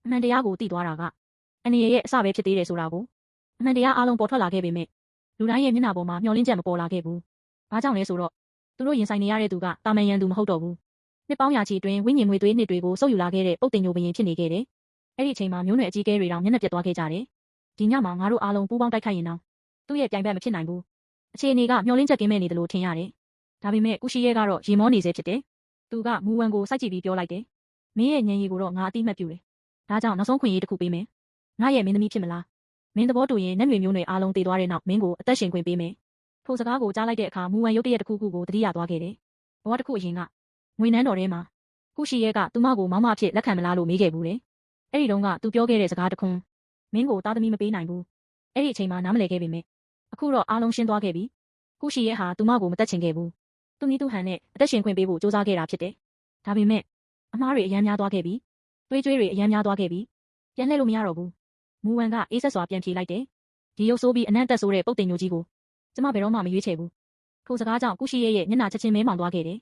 အမှန်တရားကိုသိသွားတာကအန်နီရဲ့အစပဲဖြစ်သေးတယ်ဆိုတာကိုအမှန်တရားအားလုံးပေါ်ထွက်လာခဲ့ပေမဲ့လူတိုင်းရဲ့မျက်နှာပေါ်မှာမျောလင်းချက်မပေါ်လာခဲ့ဘူး။ဘာကြောင့်လဲဆိုတော့သူတို့ရင်ဆိုင်နေရတဲ့သူကတာမန်ရန်သူမဟုတ်တော့ဘူး။နှစ်ပေါင်းရာချီအတွင်းဝိညာဉ်မွေသွေးနှစ်တွေကိုစုပ်ယူလာခဲ့တဲ့ပုတ်တင်ညိုဘရင်ဖြစ်နေခဲ့တယ်။အဲ့ဒီအချိန်မှာမျိုးနွယ်အကြီးအကဲတွေတောင်မျက်နှာပြတ်သွားခဲ့ကြတယ်။ဒီညမှာငါတို့အားလုံးပူးပေါင်းတိုက်ခိုက်ရင်တော့သူ့ရဲ့ပြိုင်ဘက်မဖြစ်နိုင်ဘူး။အခြေအနေကမျောလင်းချက်ကင်းမဲ့နေတယ်လို့ထင်ရတယ်။ဒါပေမဲ့ကုရှိရဲကတော့ရေမောနေစေဖြစ်တယ်။သူကမူဝန်ကိုစိုက်ကြည့်ပြီးပြောလိုက်တယ်။မင်းရဲ့ဉာဏ်ရည်ကိုတော့ငါအတိအမှတ်ပြုတယ်။ဒါကြောင့်နောက်ဆုံးခွင့်ရေးတစ်ခုပေးမယ်။ငါရဲ့မင်းသမီးဖြစ်မလား။မင်းသဘောတူရင်နတ်မျိုးနွယ်အားလုံးတည်သွားတဲ့နောက်မင်းကိုအသက်ရှင်ခွင့်ပေးမယ်။ထိုစကားကိုကြားလိုက်တဲ့အခါမူဝန်ရုတ်တရက်တစ်ခုခုကိုတတိယသွားခဲ့တယ်။ဘဝတစ်ခုအရင်ကငွေနန်းတော်ထဲမှာကုရှိရဲကသူမကိုမောင်မအဖြစ်လက်ခံမလားလို့မေးခဲ့ဘူးလေ။အဲ့ဒီတုန်းကသူပြောခဲ့တဲ့စကားတစ်ခွန်းမင်းကိုသားသမီးမပေးနိုင်ဘူး။အဲ့ဒီအချိန်မှာနားမလည်ခဲ့ပေမဲ့အခုတော့အားလုံးရှင်းသွားခဲ့ပြီ။ကုရှိရဲဟာသူမကိုမတက်ချင်ခဲ့ဘူး။သူနည်းသူဟန်နဲ့အသက်ရှင်ခွင့်ပေးဖို့စူးစမ်းခဲ့တာဖြစ်တယ်။ဒါပေမဲ့အမားတွေအယမ်းများသွားခဲ့ပြီ။သွေးကြွေးတွေအယမ်းများသွားခဲ့ပြီ။ပြန်လှည့်လို့မရတော့ဘူး။မူဝန်ကအေးဆက်စွာပြန်ဖြေလိုက်တယ်။ဒီရုပ်ဆိုးပြီးအနံ့တက်ဆိုးတဲ့ပုတ်တင်ညိုကြီးကိုကျမဘယ်တော့မှမရွေးချယ်ဘူး။ထိုစကားကြောင့်ကုရှိရဲရဲ့မျက်နှာချက်ချင်းမဲမောင်သွားခဲ့တယ်